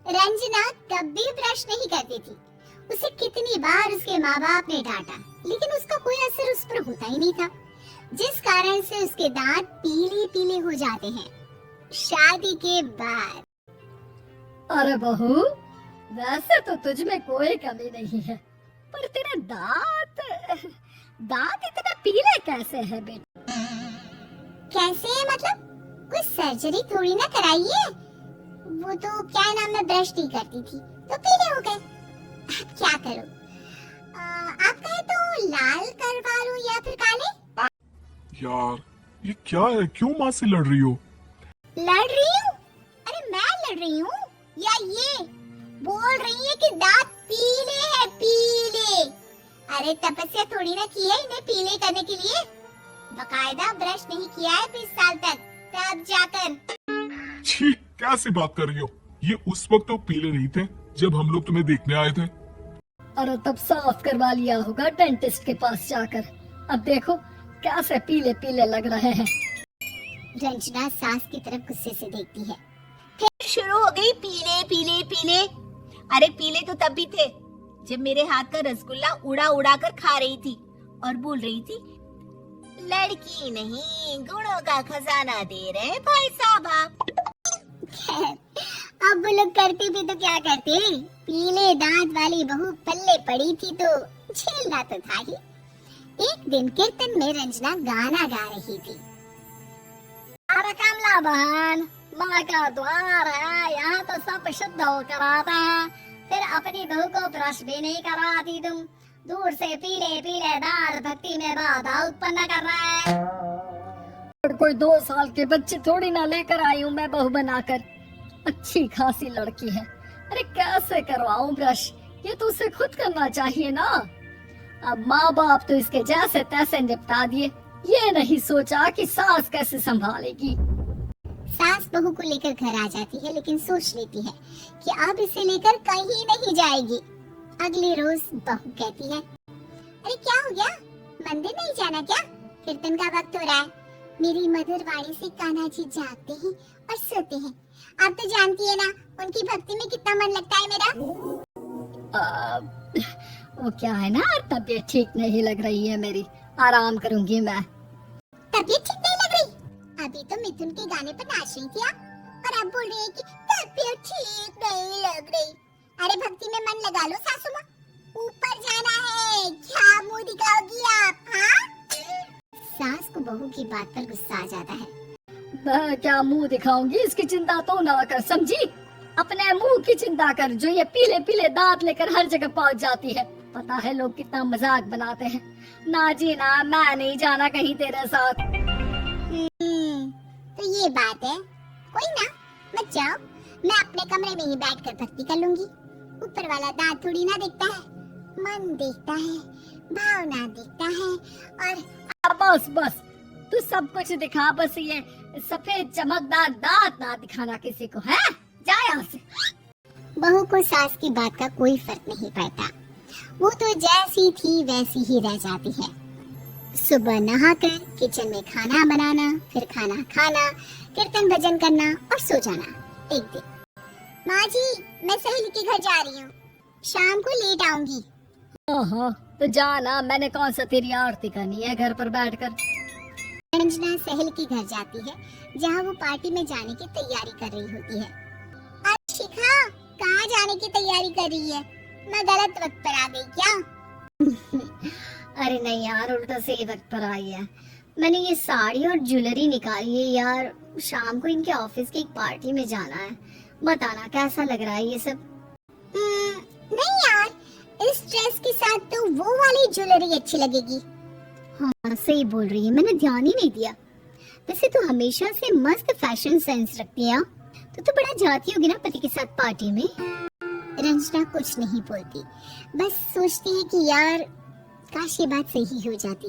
रंजना तब भी ब्रश नहीं करती थी। उसे कितनी बार उसके माँ बाप ने डांटा, लेकिन उसका कोई असर उस पर होता ही नहीं था, जिस कारण से उसके दांत पीले पीले हो जाते हैं शादी के बाद। अरे बहू, वैसे तो तुझ में कोई कमी नहीं है, पर तेरे दांत इतने पीले कैसे हैं बेटा? कैसे है मतलब? कोई सर्जरी थोड़ी ना कराई है। वो तो क्या नाम है, ब्रश नहीं करती थी तो पीले हो गए। अब क्या करो, आप कहे तो लाल करवा लूं या फिर काले? यार ये क्या है, क्यों माँ से लड़ रही हो? लड़ रही हूँ? अरे मैं लड़ रही हूँ या ये बोल रही है कि दांत पीले हैं, पीले। अरे तपस्या थोड़ी ना की है इन्हें पीले करने के लिए, बकायदा ब्रश नहीं किया है 20 साल तक, तब जाकर। छी, कैसी बात कर रही हो? ये उस वक्त तो पीले नहीं थे जब हम लोग तुम्हें देखने आए थे। अरे तब साफ करवा लिया होगा डेंटिस्ट के पास जाकर। अब देखो कैसे पीले पीले लग रहे हैं। रंजना सास की तरफ गुस्से से देखती है। फिर शुरू हो गई पीले पीले पीले। अरे पीले तो तब भी थे जब मेरे हाथ का रसगुल्ला उड़ा उड़ा कर खा रही थी और बोल रही थी, लड़की नहीं गुणों का खजाना दे रहे भाई साहब आप। अब वो लोग करते भी तो क्या करते, पीले दांत वाली बहू पल्ले पड़ी थी तो झेलना तो था ही। एक दिन कीर्तन में रंजना गाना गा रही थी। अरे कमला बहन, माँ का द्वार है, यहाँ तो सब शुद्ध होकर आते हैं, फिर अपनी बहू को ब्रश भी नहीं कराती तुम। दूर से पीले पीले दांत भक्ति में बाधा उत्पन्न कर रहे हैं। और कोई 2 साल के बच्चे थोड़ी ना लेकर आई हूँ मैं बहू बनाकर। अच्छी खासी लड़की है, अरे कैसे करवाऊं ब्रश? ये तो उसे खुद करना चाहिए ना। अब माँ बाप तो इसके जैसे तैसे निपटा दिए, ये नहीं सोचा कि सास कैसे संभालेगी। सास बहू को लेकर घर आ जाती है, लेकिन सोच लेती है कि अब इसे लेकर कहीं नहीं जाएगी। अगले रोज बहू कहती है, अरे क्या हो गया, मंदिर नहीं जाना क्या? कीर्तन का वक्त हो रहा है। मेरी मधुर वाणी से कान्हा जी जागते हैं और सोते हैं। आप तो जानती है ना उनकी भक्ति में कितना मन लगता है मेरा। वो क्या है ना, तबीयत ठीक नहीं लग रही है मेरी, आराम करूंगी मैं। तबीयत ठीक नहीं लग रही? अभी तो मिथुन के गाने पर नाच रही थी आप, और अब बोल रही है कि तबीयत ठीक नहीं लग रही। अरे भक्ति में मन लगा लो सासू माँ, ऊपर जाना है, क्या मुंह दिखाओगी आप? हाँ? सास को बहू की बात पर गुस्सा आ जाता है। मैं क्या मुंह दिखाऊंगी, इसकी चिंता तो ना कर, समझी? अपने मुंह की चिंता कर, जो ये पीले पीले दांत लेकर हर जगह पहुंच जाती है। पता है लोग कितना मजाक बनाते हैं। ना जी ना, मैं नहीं जाना कहीं तेरे साथ। तो ये बात है, कोई ना, मत जाओ, मैं अपने कमरे में ही बैठकर भक्ति कर लूंगी। ऊपर वाला दांत थोड़ी ना देखता है, मन देखता है, भावना देखता है। और बस बस, तू सब कुछ दिखा, बस ये सफेद चमकदार दांत ना दिखाना किसी को, है? जा यहाँ से। बहू को सास की बात का कोई फर्क नहीं पड़ता, वो तो जैसी थी वैसी ही रह जाती है। सुबह नहाकर किचन में खाना बनाना, फिर खाना खाना, कीर्तन भजन करना और सो जाना। एक दिन, माँ जी मैं सहेली के घर जा रही हूँ, शाम को लेट आऊंगी। हाँ तो जाना, मैंने कौन सा तेरी आरती करनी है घर पर बैठकर। रंजना सहेली के घर जाती है, जहाँ वो पार्टी में जाने की तैयारी कर रही होती है। अरे शिखा, कहाँ जाने की तैयारी कर रही है? मैं गलत वक्त पर आ गई क्या? अरे नहीं यार, उल्टा सही वक्त पर आई है। मैंने ये साड़ी और ज्वेलरी निकाली है यार, शाम को इनके ऑफिस की एक पार्टी में जाना है। बताना कैसा लग रहा है ये सब? नहीं यार, इस ड्रेस के साथ तो वो वाली ज्वेलरी अच्छी लगेगी। हाँ सही बोल रही है, मैंने ध्यान ही नहीं दिया। वैसे तो हमेशा से मस्त फैशन सेंस रखती है, तो बड़ा जाती होगी ना पति के साथ पार्टी में। रंजना कुछ नहीं बोलती, बस सोचती है कि यार काश ये बात सही हो जाती,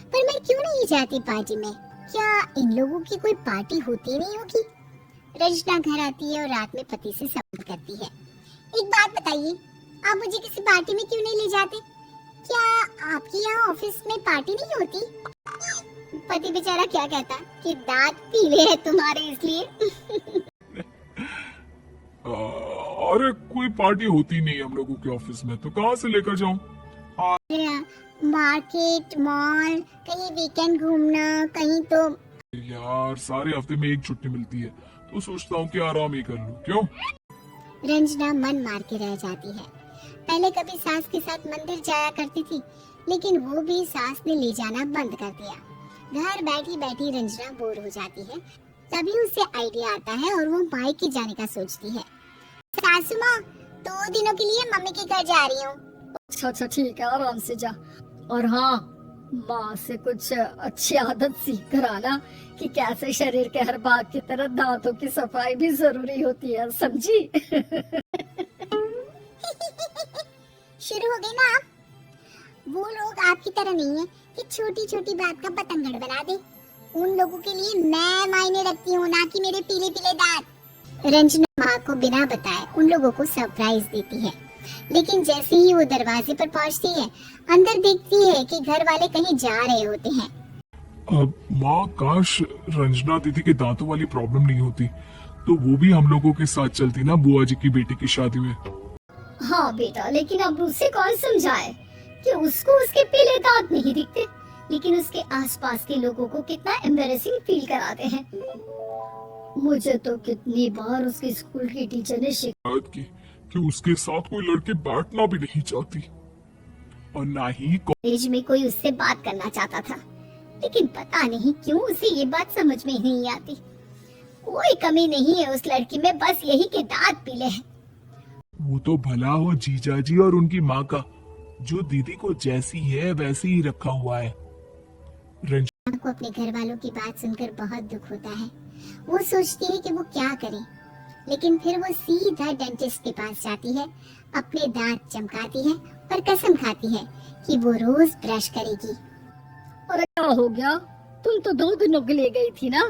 पर मैं क्यों नहीं जाती पार्टी में? क्या इन लोगों की कोई पार्टी होती नहीं होगी? रंजना घर आती है और रात में पति से संपर्क करती है। एक बात बताइए, आप मुझे किसी पार्टी में क्यों नहीं ले जाते? क्या आपके यहाँ ऑफिस में पार्टी नहीं होती? पति बेचारा क्या कहता कि दांत पीले हैं तुम्हारे इसलिए। अरे कोई पार्टी होती नहीं हम लोगों के ऑफिस में, तो कहाँ से लेकर जाऊं? मार्केट, मॉल, कहीं वीकेंड घूमना, कहीं तो यार सारे हफ्ते में एक छुट्टी मिलती है, तो सोचता हूँ कि आराम ही कर लूं। क्यों? रंजना मन मार के रह जाती है। पहले कभी सास के साथ मंदिर जाया करती थी, लेकिन वो भी सास ने ले जाना बंद कर दिया। घर बैठी बैठी रंजना बोर हो जाती है। तभी उसे आइडिया आता है और वो मायके जाने का सोचती है। सासू माँ, 2 दिनों के लिए मम्मी के घर जा रही हूँ। अच्छा अच्छा ठीक है, आराम से जा। और हाँ, माँ से कुछ अच्छी आदत सीख कर आना कि कैसे शरीर के हर भाग की तरह दांतों की सफाई भी जरूरी होती है, समझी? शुरू हो गई ना आप? वो लोग आपकी तरह नहीं है कि छोटी छोटी बात का पतंगड़ बना दे। उन लोगों के लिए मैं मायने रखती हूँ, ना कि मेरे पीले पीले दांत। रंजना माँ को बिना बताए उन लोगों को सरप्राइज देती है, लेकिन जैसे ही वो दरवाजे पर पहुँचती है, अंदर देखती है कि घर वाले कहीं जा रहे होते हैं। माँ, काश रंजना दीदी के दांतों वाली प्रॉब्लम नहीं होती, तो वो भी हम लोगों के साथ चलती ना बुआ जी की बेटी की शादी में। हाँ बेटा, लेकिन अब उसे कौन समझाए कि उसको उसके पीले दांत नहीं दिखते, लेकिन उसके आसपास के लोगों को कितना एम्बैरेसिंग फील कराते हैं। मुझे तो कितनी बार उसके स्कूल की टीचर ने शिकायत की कि उसके साथ कोई लड़की बैठना भी नहीं चाहती, और ना ही कॉलेज में कोई उससे बात करना चाहता था, लेकिन पता नहीं क्यों उसे ये बात समझ में नहीं आती। कोई कमी नहीं है उस लड़की में, बस यही के दांत पीले हैं। वो तो भला हो जीजा जी और उनकी माँ का, जो दीदी को जैसी है वैसे ही रखा हुआ है। रंजना को अपने घर वालों की बात सुनकर बहुत दुख होता है। वो सोचती है कि वो क्या करे, लेकिन फिर वो सीधा डेंटिस्ट के पास जाती है, अपने दांत चमकाती है और कसम खाती है कि वो रोज ब्रश करेगी। अरे क्या हो गया? तुम तो 2 दिनों के लिए गई थी ना,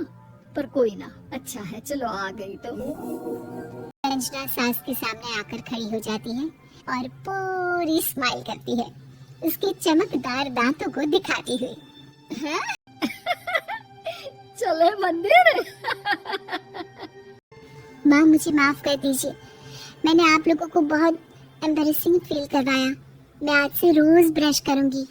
पर कोई ना, अच्छा है, चलो आ गई तो। रंजना सास के सामने आकर खड़ी हो जाती है और पूरी स्माइल करती है, उसके चमकदार दांतों को दिखाती हुई। हाँ? चले मंदिर। माँ, मुझे माफ कर दीजिए, मैंने आप लोगों को बहुत एम्बैरेसिंग फील करवाया। मैं आज से रोज ब्रश करूंगी।